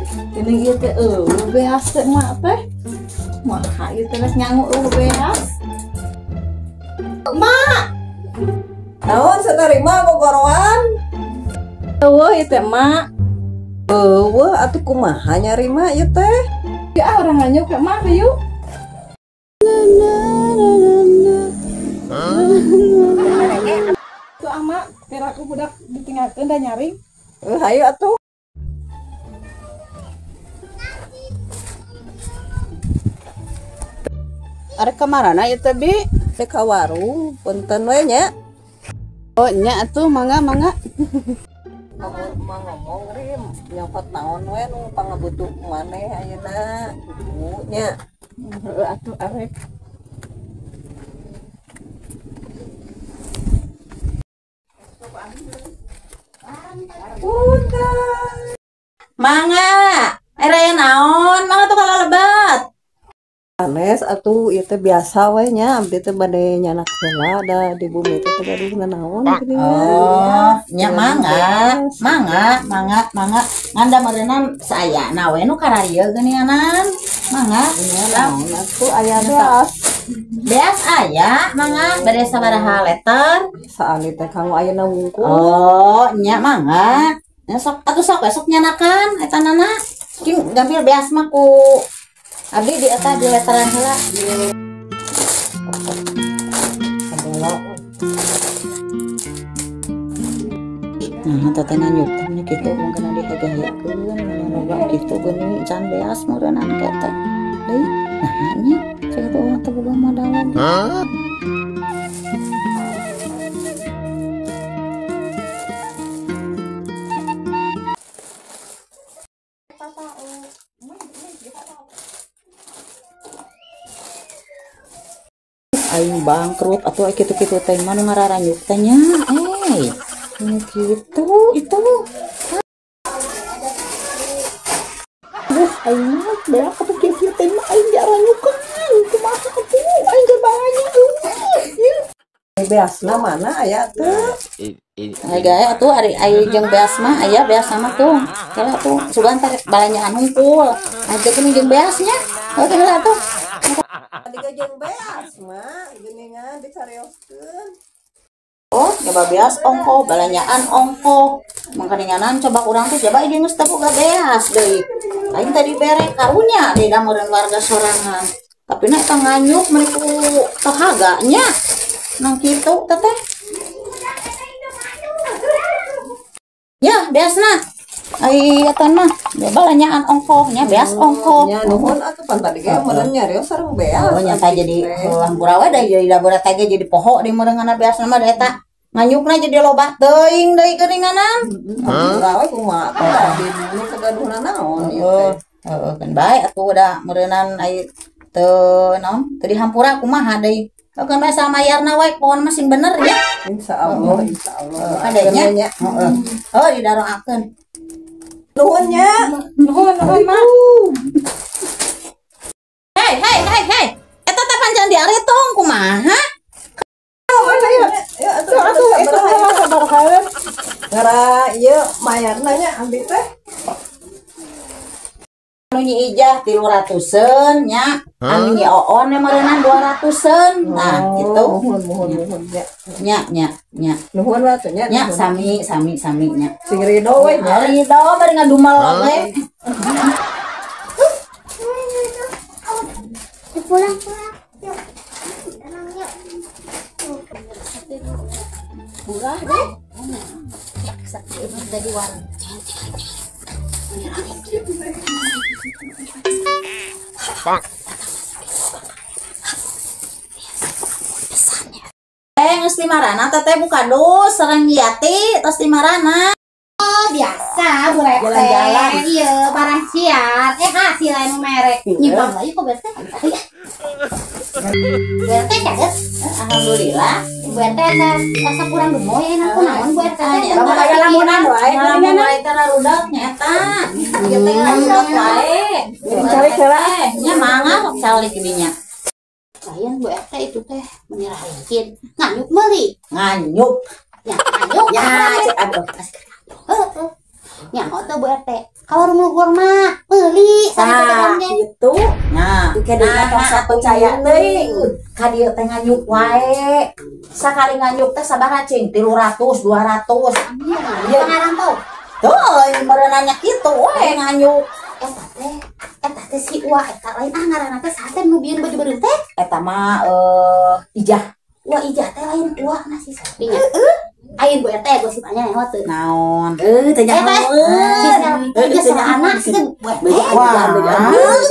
Ini ieu teh beas teh mak teh. Maha ieu teh nyangu beas. Mak. Naon sanerima gogoroan? Eueuh ieu teh mak. Eueuh atuh kumaha nyarima ieu teh? Ya orang nganyuk ke mak yuk. Tuh ama, peraku budak ditinggalkeun da nyaring. Hayu atuh. Arek kamarana ieu teh Bi? Teh ka warung, punten we nya. Oh nya atuh mangga. Kamu mah ngomong rim, nyokot naon we nu pangabutuh maneh ayeuna. Ibu nya. Heueuh atuh arek. Mangga, raya naon? Mangga tuh kalau lebat. Anes atuh ieu teh biasa we nya, abdi teh bade nyanak heula da di bumi teh gaduh naon geuning. Oh, nya mangga. Nganda meureunan saayana we nu kararieu geuninganan. Mangga. Naon atuh aya beas. Beas aya, mangga bade sabaraha liter. Saali teh kanggo ayeuna wungkul. Oh, nya mangga. Nya sok atuh sok besok nyanakan eta nana. King ngambil beas mah ku abdi di eta di leteran heula. Nah, teteh nganyuk teh kitu mungkin dihagayekeun loba kitu geuning can beas meureunnan kete. Deui, nah nya cek atuh urang teh boga modal lagi. Aing bangkrut atuh kitu-kitu teh mah nu ngararanyuk teh nya. Gitu itu. Aing mah beak atuh kitu teh mah aing jaranyukeun. Kumaha atuh aing teh banyak. Beasna mana aya teh? Gaya atuh ari jeung beas mah aya beas mah tuh. Kala tuh sugan teh balanyaan hungkul. Aja geuning jeung beasnya. Oke lah tuh. Adiga jeung beas mah geuningan dicarioskeun. Oh, coba beas ongko, balanyaan ongko. Mangkaninganan coba urang teh coba ieu geus teu boga beas deui. Aing tadi bere karunya di damureun warga sorangan. Tapi na eta nganyuk meuli ku tehaganya. Nang kitu teteh. Ya, beasna. Ai eta mah balanyaan ongko nya beas ongko. Nya nuhun atuh pan tadi ge meureun nyarios sareng beas. Oh nya teh jadi hampura we da jadi dapur teh jadi poho di meureunana beasna mah eta. Nganyukna jadi loba teuing deui geuninganan. Hampura we kumaha atuh di bumi kegaduhna naon ieu teh. Heeh kan bae atuh udah meureunnan ai teu naon teu dihampura kumaha deui. Kan mah samayarna we pohon masing bener ya. Insyaallah. Adanya. Heeh. Oh didaroakeun. Nuhun nya. Nuhun mah. Hei. Eta teh pancen diari tong kumaha? Ya atuh itu mah sabar kaeun. Gara ieu mayarna nya abdi teh. Anu nyi ijah 300-eun nya. Anu nyi oon meureunnan 200-eun. Nah, gitu. Nuhun nya. Nya. Nuhun wa teh nya. Nya sami nya. Sing Ridho we nya. Ridho bari ngadumel we. Pulang. Murah deh. Sakit dari warung. Geus timarana teteh buka dus sareng Yati tos timarana. Oh biasa Bu Rete. Jalan-jalan. Iya barang siar. Hasil anu merek. Nyimpan lagi kok BRT. BRT caget. Alhamdulillah. BRT asa kurang gemoy aku naon BRT. Kamu aya lamunan wae. Lamun wae teh rudak nyata. Ieu teh rudak wae. Cari heula. Nya mangga sok calik dinya. Lain BRT itu teh menyerahin. Nganyuk meuli. Nganyuk. Ya nganyuk. Ya cek atuh. Nyaho tuh Bu RT. Ka warung luhur mah meuli Nah, sareng gitu. Nah, Kedina tong percaya teuing. ka dieu teh nganyuk wae. Sakali nganyuk teh sabaraha cing? 300, 200. Iya ngarantau. Tuh, merenanya kitu we nganyuk. Eta teh si Uwa eta lain ngaranna teh saha nu bieun baju beureum teh? Eta mah ijah. Uwa ijah teh lain Uwa na si sapinya. Ayeuna Bu RT gosip anya nyaho teu. Naon? Teu nya Si Selvi teh geus anak sih Bu RT. Wah,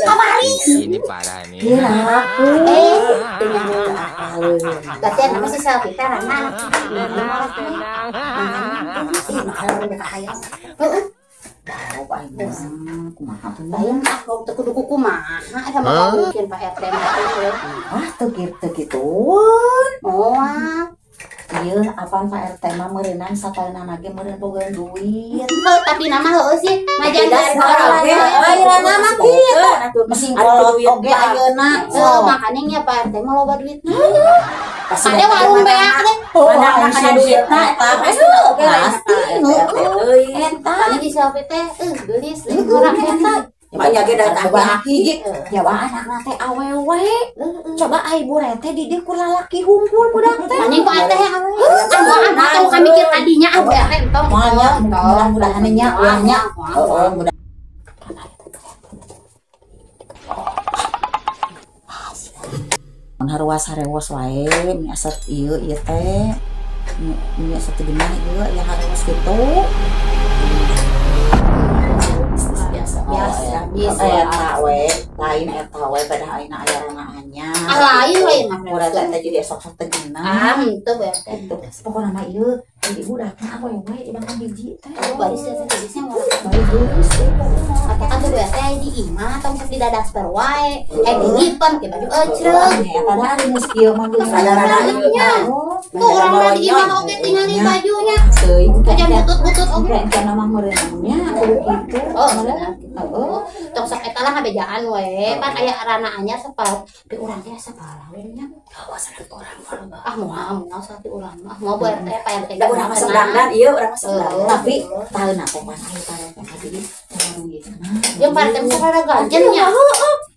Kamari. Ini parah nih. Teu nyaho berarti nama si Selvi teh rana. Ih, mahal udah kahayang. Heeh. Kumaha tuh? Bayang aku teu kudu kumaha eta mah mungkin Pak RT mah. Ah, teu kitu. Moal. Ieu apaan Pak RT mah meureunnan satalna ge meureun boga duit. Tapi nama heueuh sih ngajaga Ayeuna mah kitu. Mesin kolot oge ayeuna. makanya nya Pak RT mah loba duitna. Ade warung beak teh. Mana kana duitna eta pasti oge pasti. Eta di Selvi teh geulis kurang eta. Banyak ge datang hiji. Ya wah anakna teh awewe. Coba ai Bu Rete di dieu ku lalaki hungkul budak teh. Anjing Pak RT anak tong kamikir tadinya Bu RT entong. Mudah-mudahan nya ulahnya. Heeh, mudah. Harua sarewas wae mi asat ieu teh. Mi asat gimana ieu ya harus kitu. Biasa eta we lain eta we pada ayeuna aya ranahnya. Lain mah. Urang teh jadi sok-sok teh gina. Henteu Bu RT. Itu pokoknya mah ieu jadi budakna awewe ibadah hiji teh. Baris ya barisnya mau. Bari geus. Katakan tuh BRT di imah atau di dadaster wae. Diipan ke baju ecreug. Eta dari geus kieu mah geus Sadaranya. Tuh orang mah di imah oge tinggal di bajunya. teuing Aja butut-butut oge. Engke nama meureunnya kudu kitu. Oh, heeh. Tong sok eta lah ngabejaan we. Pan aya arana anyar sepal. Di urang teh sepala we nya. awas ada orang Ah moal satu urang mah. Mau BRT PRT. da urang masuk dandan ieu urang masuk dandan Tapi taheuna teh pan aya parete hadi Jeung PRT mah kada ganjen nya.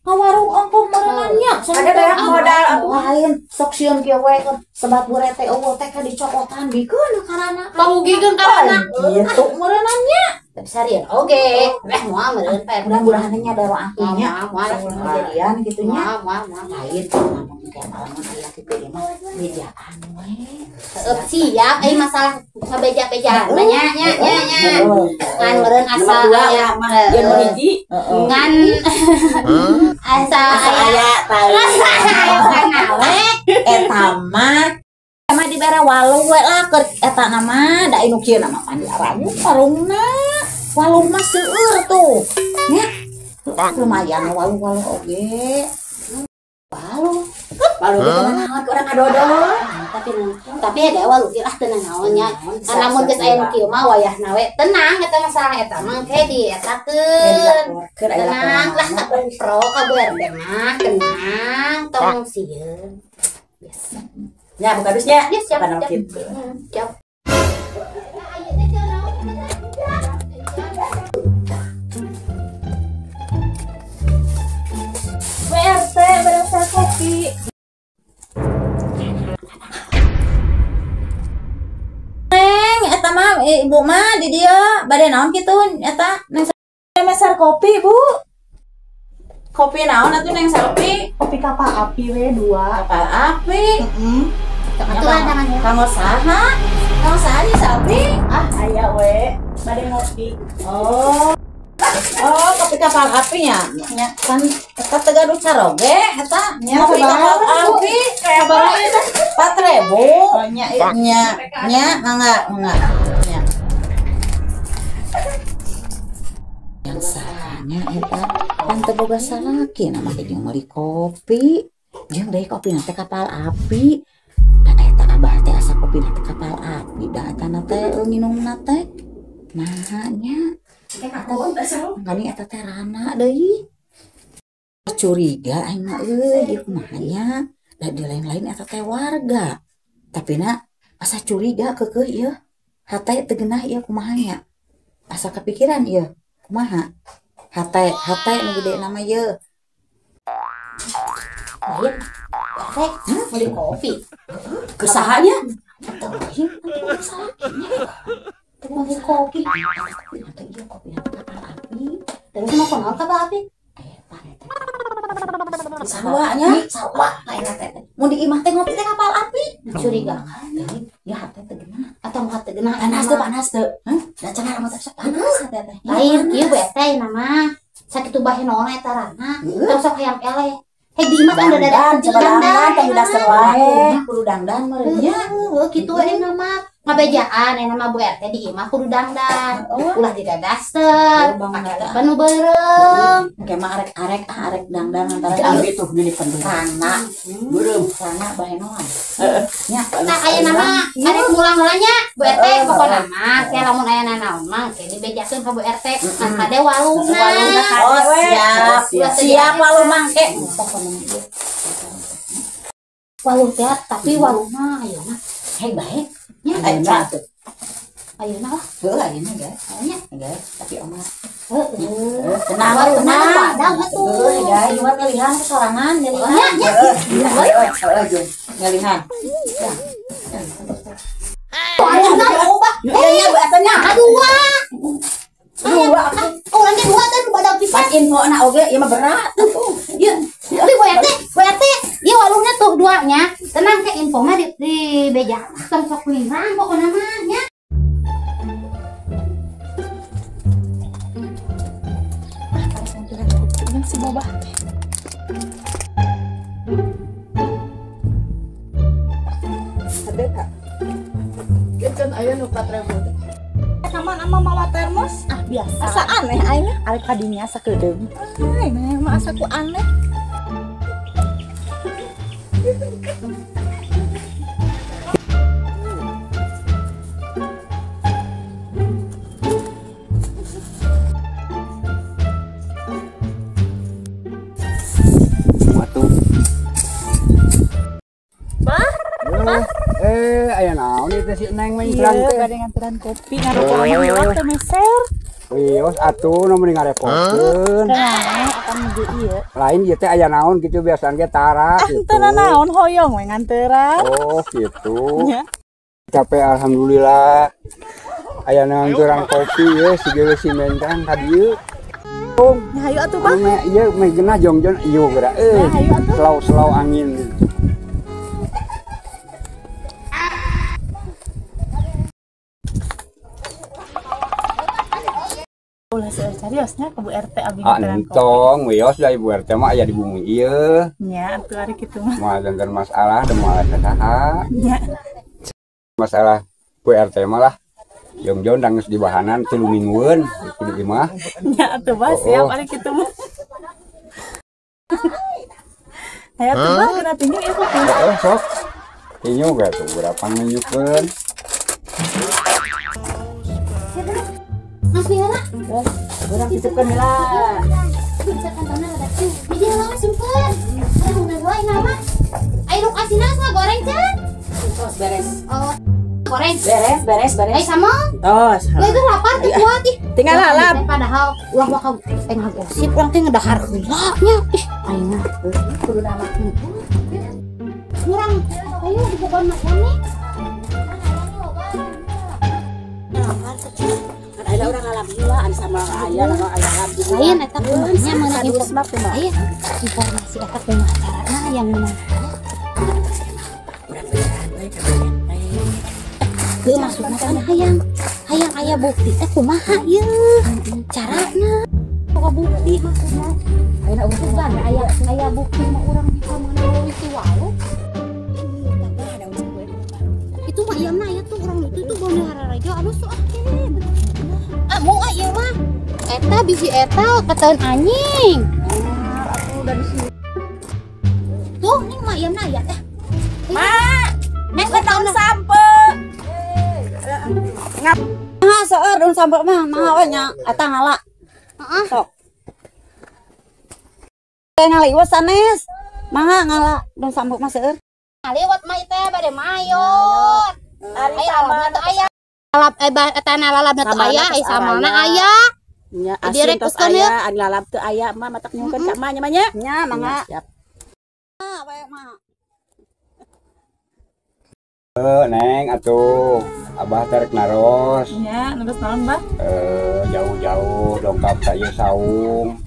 warung ongkoh meureunnya. ada banyak modal atuh Lain sok sieun kieu we sebat Bu Rete eueuh teh ka dicokotan bikeun karana Pamugikeun karana. kitu meureunnya. Tapi sarian oge. Moal meureun PRT. Mudah-mudahan nya daro artinya Moal kejadian gitu nya. moal. Lain ngomong kayak malaman aya kitu mah bejaan we. Siap masalah sabeja-bejaan nya. Ngan meureun asal aya yang hiji ngan asa aya nawe Eta mah emang dibere walung we lah keur eta nama da inu kieu nama pandiaran warungna. Walung mah seueur tuh. Nya. Lumayan walung-walung oge. Walung. baru kita naon urang ngadodol tapi ada walu lah tenang naonnya karena mun geus aya nu kieu mah wayahna we tenang eta masalah eta mah ke dietakeun tenang lah pro ka BRT mah tenang tong sieun biasa nya buka dusnya ya siap Panau kitu. siap BRT berasa kopi. Neng, eta mah ibu mah di dia bade naon kitu eta neng meser kopi, Bu. Kopi naon atuh neng Selvi? Kopi kapal api we 2. Kapal api. aturan tangannya Kanggo saha? Kanggo saha nih Selvi? Ah, aya we. Bade ngopi. Oh. Oh, kopi kapal apinya. Nya kan eta teh gaduh caroge eta. Nya Kopi kapal api Kayak barang eta. 4.000. Oh, nya Nya enggak. Nya. Yang salahnya eta kan teu boga salaki na make jeung meuli kopi. Jeung deui kopi teh kapal api. Da eta abah teh asa kopi teh kapal api. Da eta teh nginumna teh. Nah nya. Ngani eta teh rana deui. Curiga aing mah ieu kumaha nya. Da di lain-lain eta teh warga. Tapi na asa curiga keukeuh ieu. Hate teu geunah ieu kumaha nya. asa kepikiran ieu kumaha hate nu gede nama ieu lain teh beli kopi kesahanya beli kopi terus mau kenal ka api sawanya sawah lain teh mau diimah teh ngopi teh kapal api curiga kan ya hate teh gimana atau mau hati genah panas teh da cenah mah teh panas hate teh lain kieu bete nama sakit ubah naon eta rana terus sok hayang eleh di imah udah ada dandan teh dasar wae kudu dandan meureunnya kitu we nama ngabejaan nama Bu RT di imah kudu dandan ulah didadaster penuh beureng oke mah arek dandan antara gitu gini pendana beureum sana bae naon nya nah aya nama arek mulang-mulanya Bu RT pokona mah teh lamun aya naon mah teh dibejakeun ka Bu RT ngan kade walungna siap waluh mangke waluh teh tapi waluh mah ayeuna hei bae nya ayeuna tuh ayeuna lah heuh ayeuna guys nya guys tapi omah tenang padang atuh guys jual ngalihan sorangan ngalihan ngalihan ayeuna loba iya biasanya dua orangnya dua teh pada pisan info na oge ieu mah berat ieu tapi Bu RT ieu walungnya tuh duanya tenang teh info mah di beja tong sok lirang pokona mah nya si Boba. Ada kak? Kan aya nu 4.000. Sama nama mawa termos? Ah biasa. Asa aneh aing. Arek kadinya sakedeung. Ai, mah asa ku aneh. Aya naon ieu si Neng mah Iya, gade nganteran kopi ngarokokan lewat teh meser. Wios atuh nu mending ngarepotkeun. Akan menuju ieu. Lain ieu teh aya naon kitu biasana ge tara gitu. Teu naon hoyong we nganteran. Oh, gitu. Nya. Capek alhamdulillah. Aya nganteran kopi ye sigeus si Mentang ka dieu. Nya hayu atuh Bang. Ieu mah geunah jongjon ieu geura Selau angin. Ulah seriusnya ke Bu RT abi nganteran kopi. Entong wios da Ibu RT mah aya di bumi ieu. Nya atuh ari kitu mah. Moal dengkeun masalah da moal saha. Nya. Masalah Bu RT mah lah jongjon da geus dibahanan 3 minggueun di imah. Nya atuh Bah siap ari kitu mah. Aya tuh Bah kena tinju ieu kopi. Sok. Tinju ga tuh berapa nyukeun. Masih lah. urang ditutupkeun heula Bisa kantongna rada cium. Jadi lama simpen. Ada udah dua nama. Ayo kasih nasi goreng can. tos beres Oh. Goreng. beres Ayo sama. Tos. Lo itu lapar tuh kuat ih. Tinggal lalap. Padahal ulah bakal ngagosip urang teh ngedahar heula nya. Ih, ayeuna kudu nama kurang. Ayo dibukan makannya. ada orang alam heula anu sama aya alam Lain eta kumanya meunang informasi. Ayo informasi eta kumaha carana yang meunang. Teu maksudna kan hayang aya bukti teh kumaha ieu carana. Boga bukti maksudna. Ayeuna urang kan aya bukti mah urang bisa meunang ti wae. Itu mah ieu mah aya tuh urang itu tuh bone hararaja anu sok mau aja mah eta bisi eta keteun anjing tuh nih mak ieu na ya teh mak nek keteun sampe ngap seueur daun sampe mah mahal we nya eta ngala heeh sok ngaliwat sanes maha ngala daun sampe mah seueur ngaliwat mah teh bade mayot ari alamat aya lalap tanah lalap teu aya samalna aya. Nya asin tos Direkuskeun aya, an lalap teu aya mah matak nyungkeun ka mah nya mah nya. Nya mangga. Siap. Neng atuh abah terek naros Ya, terus naon, Bah? jauh-jauh dongkap saya saung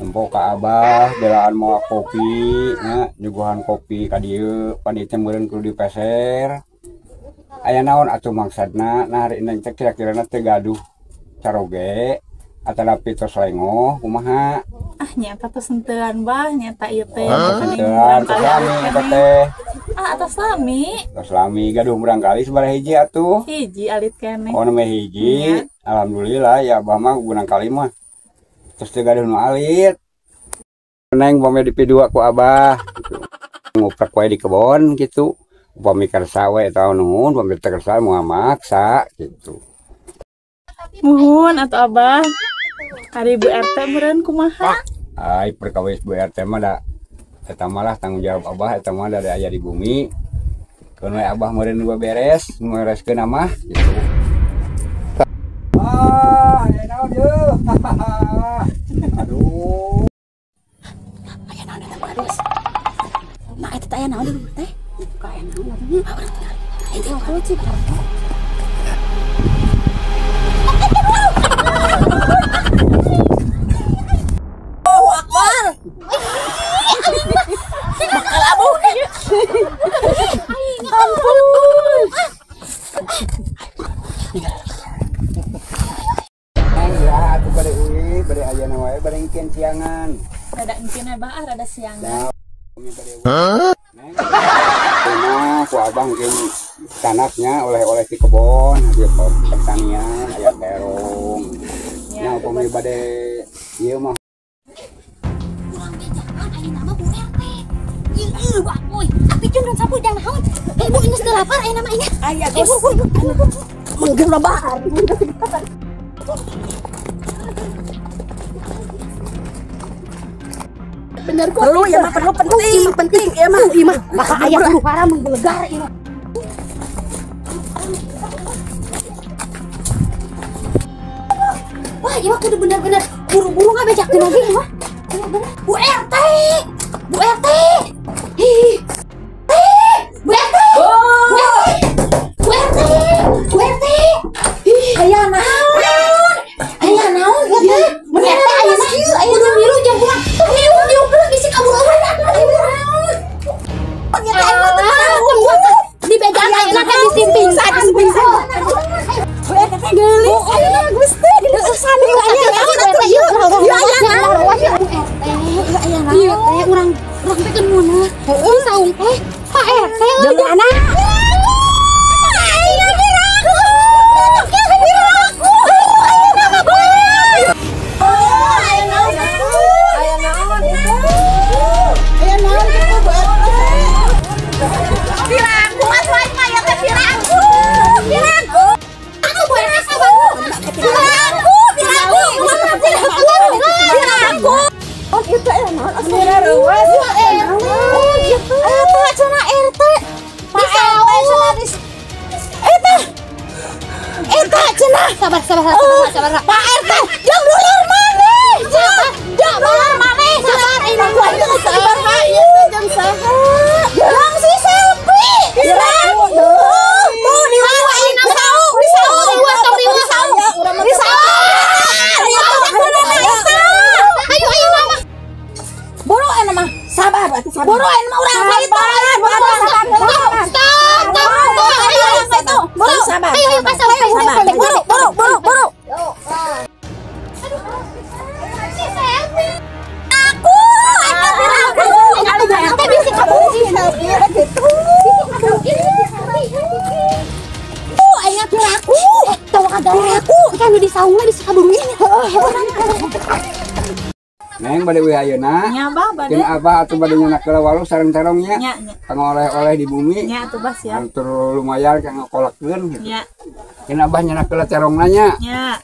nempok ka abah belaan mau kopi nya nyuguhan kopi ka dieu panitia meureun kudu dipeser aya naon atuh maksudna nah hari neng teh kira-kirana teh gaduh caroge atanapi tos lengoh kumaha Ah, nyata tuh sentuhan, Bah, nyata ieu teh. sentuhan tos lami eta teh Ah, atas lami. tos lami gaduh barangkali sabaraha hiji atuh. Hiji alit keneh. Oh nama hiji, alhamdulillah ya abah mah gunang kali mah. Terus teh gaduh nu alit. Neng bome di P2 ku abah. Nguprek wae di kebon gitu. Upami kersa we tau nuhun, upami teu kersa moal maksa gitu. Muhun atuh Abah. Hari Bu RT meureun kumaha? Ai perkawis Bu RT mah da eta mah lah tanggung jawab abah eta mah dari aya di bumi. Keun we abah meureun gua beres, ngureskeun mah gitu. Aya naon yeuh. Aduh. Aya naon eta Kades? Nah eta aya naon dulu teh? Ka aya naon atuh? Itu kalau cik. Bade ayana wae bade engkeun siangan. Rada engkeun Abah, rada siangan. Neng. Nah, ku abang engkeun tanaknya oleh-oleh di kebon, hasil pertanian, aya terong. Nya upami bade ieu mah Urang teh jangan aya nama Bu RT. Ieu Bah, euy. Tapi cun sapu jangan naon. Bu geus teu lapar aya nama nya. Aya Gus. Mungkin loba. Bener kok. Perlu ya mah perlu penting ya mah. Ieu mah Maka aya huru hara menggelegar ieu. Wah, ieu mah kudu bener-bener buru-buru ngabejakeun oge ieu mah. Bener-bener. Bu RT. Bu RT. Hi. Bu RT. Bu RT. Bu RT. Aya naon? Aya naon Bu RT? Bu RT aya naon? Aya nu biru jam kurang. Diuk geuleuh bisi kabur euy. Di bejakan ayeuna kan di simpingsan. Bu RT teh geulis. Ayeuna Gusti di urusan ieu aya naon atuh ieu? Ieu aya naon? Aya naon? Urang teh keun muneuh. Di saung teh Pak RT jeung anak. Sabar. Pak RT, jam dulur maneh. Jam dulur maneh. Sabar, ini gua sabar, Pak. Jam saha? Jam si selfie. Pirang. Tuh, di mana ini saung? Di saung. Gua tong di saung. Di saung. Ayo mama. Boro ena mah. Sabar, berarti sabar. Boro ena mah urang kali to. Stop. Boro. Sabar. Ayo sabar. Boro. Neng bade we ayeuna. Nya Bah, bade. Keun abah atuh bade nyana keula walu sareng terongnya. Nya. Kanggo oleh-oleh di bumi. Nya atuh Bah sia. Atur lumayan kanggo kolakkeun gitu. Nya. Keun abah nyana keula terongna nya. Nya.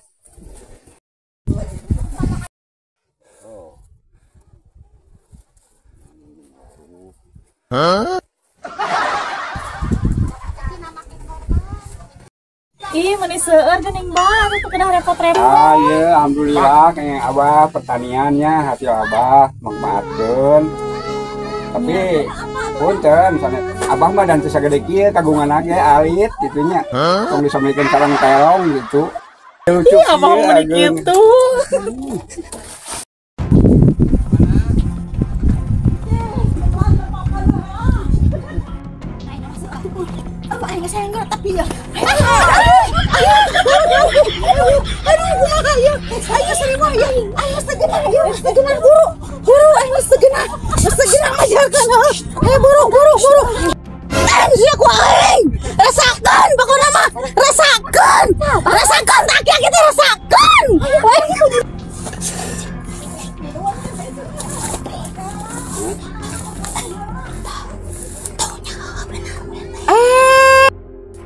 Ih, meni seueur geuning Mbah itu kedah repot-repot. Ah iya, alhamdulillah kayak Abah pertaniannya hasil Abah mangmaatkeun. Tapi punten sana Abah mah dan teu sagede kieu kagungan ge alit gitunya. Tong disamikeun sareng terong gitu. Lucu Iya, Abah mah kitu. Apa aing sayang tapi ya. Aduh, kumaha ya? Ayo seribu ya. Ayo segenap buru. Buru ayo segenap. Segenap majakan. Ayo buru. Iya ku aing. Rasakan pokona mah. Rasakan tak kita rasakan.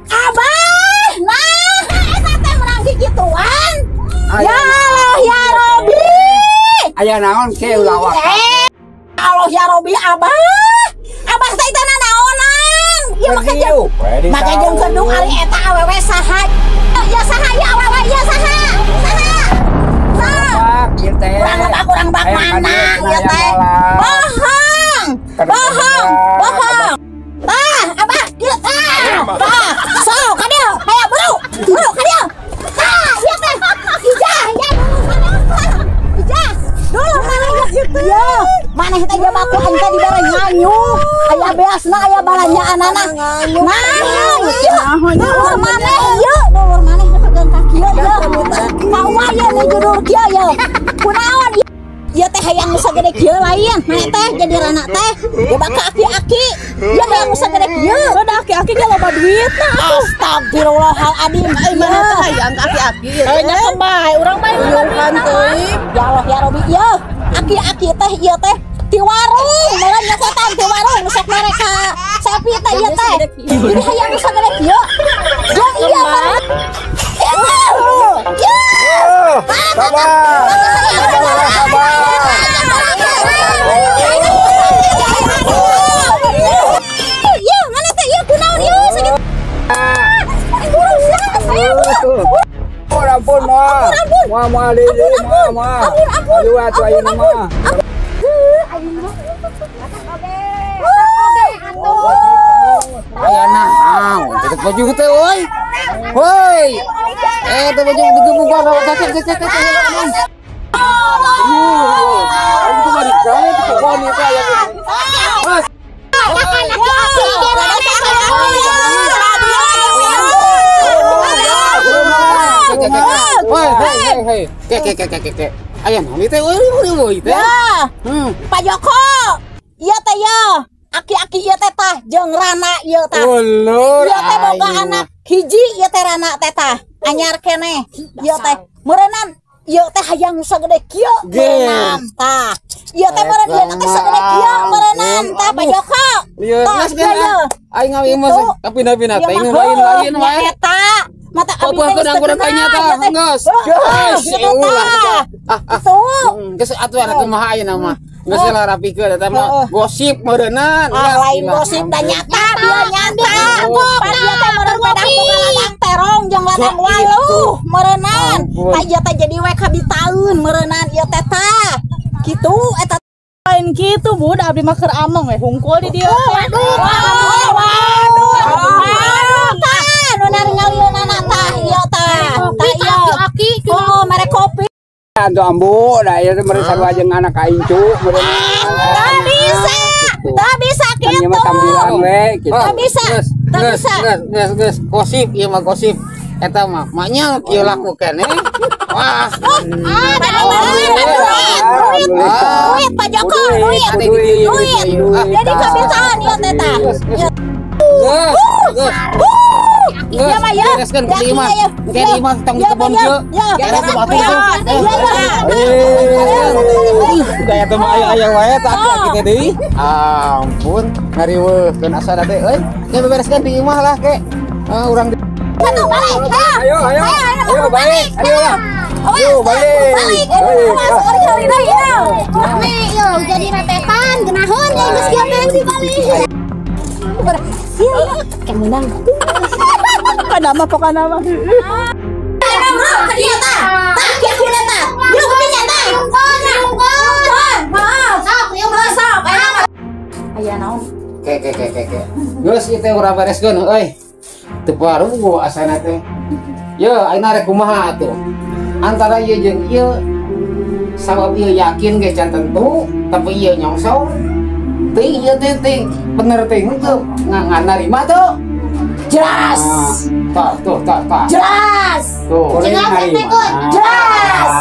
Abah, nah, eta teh menang gituan. Ya Allah ya Robi. Aya naon ke ulah wae. Allah ya Robi Abah. Abah teh teh naonan. Ya make jeung kedung ari eta awewe saha. Ya saha ya awewe ya saha. Kurang bak mana ya teh. Bohong. Abah, kieu so, kadieu, aya buru kadieu. Ieu teh. Ijah. Dulu maneh kitu. Ya, maneh teh ge baku aing teh dibere nganyu. Aya beasna aya balanjaanana. Nganyu. Dulur maneh ieu, dulur maneh kepegang ka kieu ya. Kawa ya nih judul kieu ya. Kunaon ieu teh hayang nu sagede kieu lain. Maneh teh jadi rana teh. Ge baka aki-aki. Ya hayang nu sagede kieu. Udah aki-aki ge loba duitna. Astagfirullahaladzim. Ai mana teh hayang aki-aki. Nya kembae urang mah kan teuing. Ya Allah ya Robi ieu. Aki-aki teh ieu teh di warung. Meureun nyakotan di warung nu sok mereka. Sapi teh ieu teh. Jadi hayang nu sagede kieu. Ya iya mah. Iya, mana teh ieu kunaon ieu sakitu. Ampun mah. Mah deui mah. Aduh atuh ayeuna mah. Ayeuna naon teh baju teh euy. Hoi. Teh baju digebugan kakek. Itu mah dikae teh pohon itu aya. Hei. Kek. Aya naon teh euy teh. Ya. Pak Joko. Ieu teh ya. Aki-aki ieu teh tah jeung Rana ieu tah. Ulur. Ieu teh boga anak hiji ieu teh Rana teh tah. Anyar keneh. Ieu teh meureunnan ieu teh hayang nu sagede kieu meureunnan tah. Ieu teh meureun ieu teh sagede kieu meureunnan tah Pak Joko. Ieu geus geus. Aing ngawi mah kapina-pina teh lain wae. Eta mata abi teh kurang kayaknya tah geus. Geus atuh anak kumaha ayeuna mah. Geus lah rapikeun eta mah gosip meureunnan. Lain gosip da nyata dia nyata. Pan ieu teh meureun pedak boga ladang terong jeung ladang waluh meureunnan. Tah ieu teh jadi we kabitaeun meureunnan ieu teh tah. Kitu eta Lain gitu Bu, da abdi mah keur ameng we hungkul di dieu. Waduh. Tah nu nari-nalieunana tah ieu tah. Tah ieu aki oh mere kopi. Atuh ambu da ieu teh meureun sarua jeung anak aing cu meureun. Tah bisa kitu. Ieu mah tampilan we kitu. Tah bisa. Geus gosip ieu mah gosip. Eta mah maknya kieu lakukeun wah. Duit Pak Joko, duit. Jadi kebiasaan ieu teh tah. Iya mah ya. Bereskeun ke dieu mah. Ke dieu mah tong ditebon kieu. Beres teh batu. Daya teh mah aya wae tah kitu deui. Ampun, ngariweuhkeun asana teh euy. Ge bereskeun di imah lah ke. Urang Ayo balik. Ayo balik. Rame yo jadi repetan genahon ya geus kieu teh si balik. Kemenang. pokoknya mah. Aya naon? Ke. Geus ieu urang bereskeun euy. Teu parugo asana teh. Ye, ayeuna rek kumaha atuh? Antara ieu jeung ieu sabab ieu yakin ge can tentu, tapi ieu nyongsong. Ting ieu teh bener ting teu ngarima tuh. Jelas. Tuh. Jelas. Tuh. Jelas.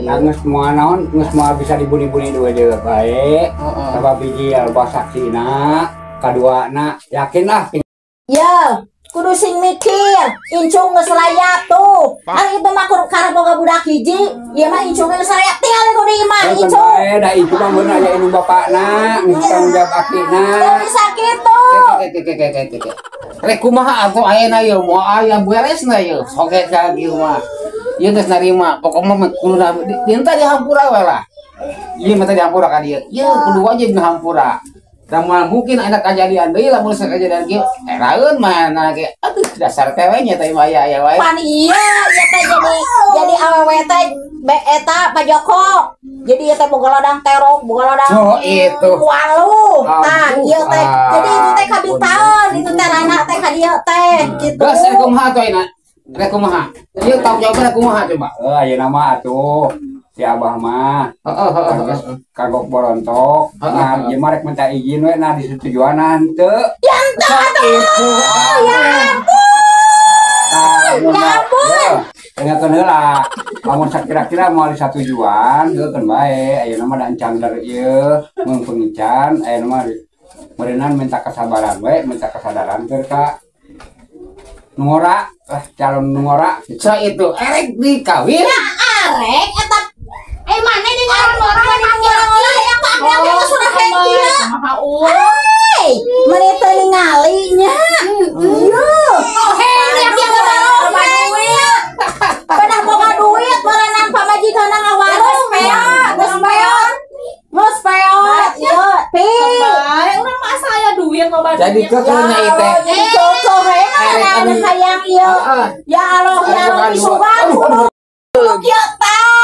Yang semua naon, semua bisa dibuni-buni dua juga baik. Sabab biji loba saksina, kaduana yakin lah. Ya, kudu sing mikir. Incung geus layap tuh. Ari itu mah karena boga budak hiji, ieu mah incung geus layap tinggal kudu iman incung. Da itu mah bener aya indung bapakna, tanggung jawab akina. Teu bisa kitu. Ke. Rek kumaha atuh ayeuna ieu moal aya beresna ieu. Soge ka ieu mah. Ieu geus narima, pokokna mah kudu dinta dihampura we lah. Ieu mah teh dihampura ka dieu. Ieu kudu wajib dihampura. Ramal mungkin ada kejadian deui lamun kejadian kieu eraeun mana ge aduh dasar tewenya teh mah aya wae. Pan iya ya teh jadi awewe teh eta Pak Joko. Jadi ieu teh boga ladang terong, boga ladang Oh itu. walu. Tah ieu teh. Jadi itu teh kabitaon, itu teh rana teh ka dieu teh gitu. Geus rek kumaha tuh ayeuna? Rek kumaha? Ieu tanggung jawabna kumaha coba? Ayeuna mah atuh si Abah mah kagok borontok. Nah, ieu mah rek minta izin we nah disetujuanan teu. Ya itu. Ya ampun. Ternyata heula. Lamun sakira-kira mau disatujuan teu kan bae. Ayeuna mah da encan dari ieu mun pengican ayeuna mah meureunnan minta kesabaran we, minta kesadaran keur ka nungora calon nungora. Sa itu erek dikawin. Arek eta mana di ngaran orang yang panggil yang sudah kayak dia. Hai, menita ngalinya. Iya. Hei, dia duit. Pada boga duit berenang pamajikan ngawarung Ngus peot. Yo, pi. Urang mah saya duit loba. Jadi kekunya itu. Cocok hayang sayang ieu. Ya Allah, ya Allah disuban. Kieu tah.